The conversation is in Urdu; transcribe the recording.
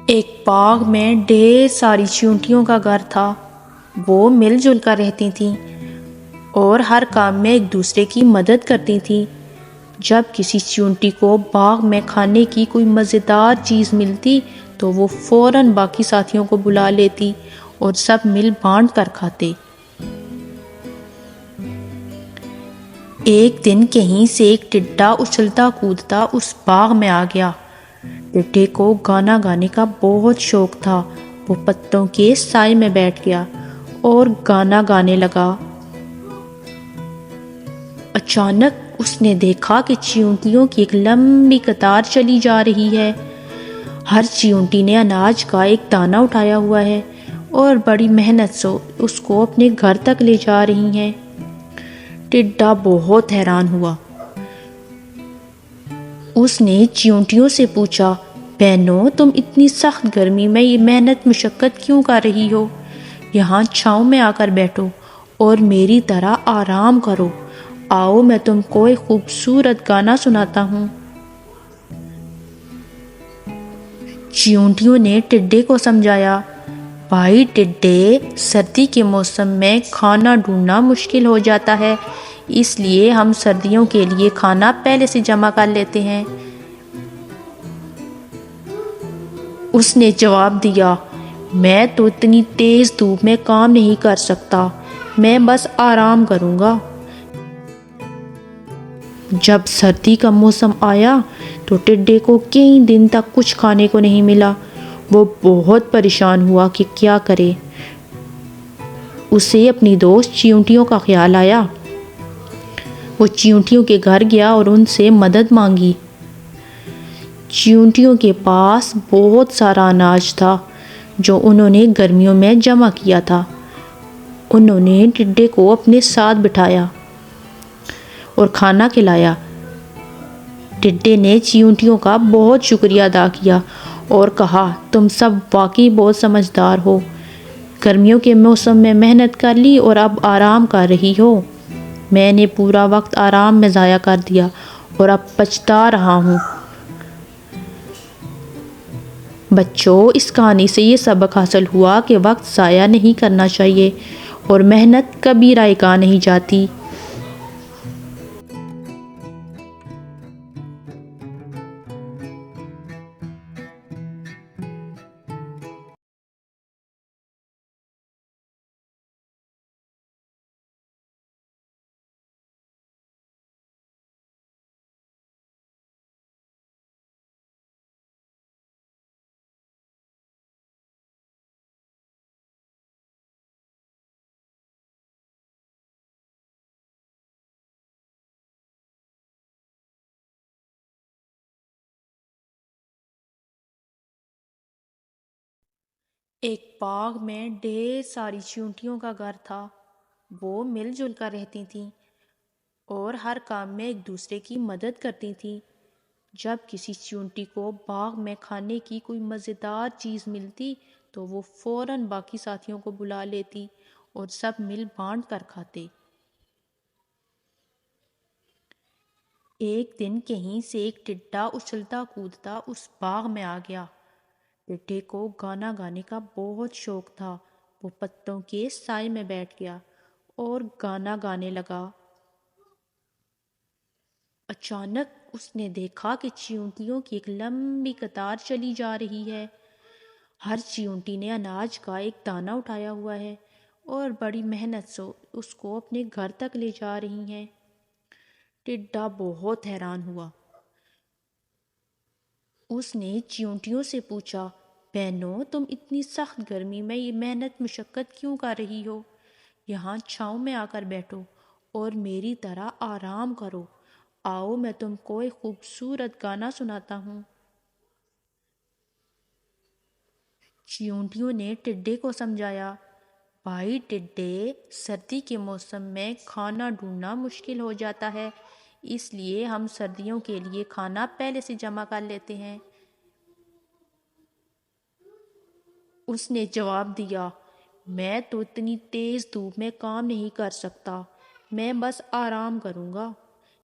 ایک باغ میں ڈھیر ساری چیونٹیوں کا گھر تھا۔ وہ مل جل کر رہتی تھیں اور ہر کام میں ایک دوسرے کی مدد کرتی تھیں۔ جب کسی چیونٹی کو باغ میں کھانے کی کوئی مزیدار چیز ملتی تو وہ فوراً باقی ساتھیوں کو بلا لیتی اور سب مل بانٹ کر کھاتے۔ ایک دن کہیں سے ایک ٹڈا اچھلتا کودتا اس باغ میں آ گیا۔ ٹڈے کو گانا گانے کا بہت شوق تھا۔ وہ پتوں کے سائے میں بیٹھ گیا اور گانا گانے لگا۔ اچانک اس نے دیکھا کہ چیونٹیوں کی ایک لمبی قطار چلی جا رہی ہے۔ ہر چیونٹی نے اناج کا ایک دانہ اٹھایا ہوا ہے اور بڑی محنت سے اس کو اپنے گھر تک لے جا رہی ہیں۔ ٹڈا بہت حیران ہوا۔ اس نے چیونٹیوں سے پوچھا، بہنوں، تم اتنی سخت گرمی میں یہ محنت مشقت کیوں کر رہی ہو؟ یہاں چھاؤں میں آ کر بیٹھو اور میری طرح آرام کرو۔ آؤ میں تم کو ایک خوبصورت گانا سناتا ہوں۔ چیونٹیوں نے ٹڈے کو سمجھایا، بھائی ٹڈے، سردی کے موسم میں کھانا ڈھونڈنا مشکل ہو جاتا ہے، اس لیے ہم سردیوں کے لیے کھانا پہلے سے جمع کر لیتے ہیں۔ اس نے جواب دیا، میں تو اتنی تیز دھوپ میں کام نہیں کر سکتا، میں بس آرام کروں گا۔ جب سردی کا موسم آیا تو ٹڈے کو کئی دن تک کچھ کھانے کو نہیں ملا۔ وہ بہت پریشان ہوا کہ کیا کرے۔ اسے اپنی دوست چیونٹیوں کا خیال آیا۔ وہ چیونٹیوں کے گھر گیا اور ان سے مدد مانگی۔ چیونٹیوں کے پاس بہت سارا اناج تھا جو انہوں نے گرمیوں میں جمع کیا تھا۔ انہوں نے ٹڈے کو اپنے ساتھ بٹھایا اور کھانا کھلایا۔ ٹڈے نے چیونٹیوں کا بہت شکریہ ادا کیا اور کہا، تم سب واقعی بہت سمجھدار ہو۔ گرمیوں کے موسم میں محنت کر لی اور اب آرام کر رہی ہو۔ میں نے پورا وقت آرام میں ضائع کر دیا اور اب پچھتا رہا ہوں۔ بچوں، اس کہانی سے یہ سبق حاصل ہوا کہ وقت ضائع نہیں کرنا چاہیے اور محنت کبھی رائگاں کا نہیں جاتی۔ ایک باغ میں ڈھیر ساری چیونٹیوں کا گھر تھا۔ وہ مل جل کر رہتی تھیں اور ہر کام میں ایک دوسرے کی مدد کرتی تھیں۔ جب کسی چیونٹی کو باغ میں کھانے کی کوئی مزیدار چیز ملتی تو وہ فوراً باقی ساتھیوں کو بلا لیتی اور سب مل بانٹ کر کھاتے۔ ایک دن کہیں سے ایک ٹڈا اچھلتا کودتا اس باغ میں آ گیا۔ ٹڈے کو گانا گانے کا بہت شوق تھا۔ وہ پتوں کے سائے میں بیٹھ گیا اور گانا گانے لگا۔ اچانک اس نے دیکھا کہ چیونٹیوں کی ایک لمبی قطار چلی جا رہی ہے۔ ہر چیونٹی نے اناج کا ایک دانہ اٹھایا ہوا ہے اور بڑی محنت سے اس کو اپنے گھر تک لے جا رہی ہیں۔ ٹڈا بہت حیران ہوا۔ اس نے چیونٹیوں سے پوچھا، بہنوں، تم اتنی سخت گرمی میں یہ محنت مشقت کیوں کر رہی ہو؟ یہاں چھاؤں میں آ کر بیٹھو اور میری طرح آرام کرو۔ آؤ میں تم کو ایک خوبصورت گانا سناتا ہوں۔ چیونٹیوں نے ٹڈے کو سمجھایا، بھائی ٹڈے، سردی کے موسم میں کھانا ڈھونڈنا مشکل ہو جاتا ہے، اس لیے ہم سردیوں کے لیے کھانا پہلے سے جمع کر لیتے ہیں۔ اس نے جواب دیا، میں تو اتنی تیز دھوپ میں کام نہیں کر سکتا، میں بس آرام کروں گا۔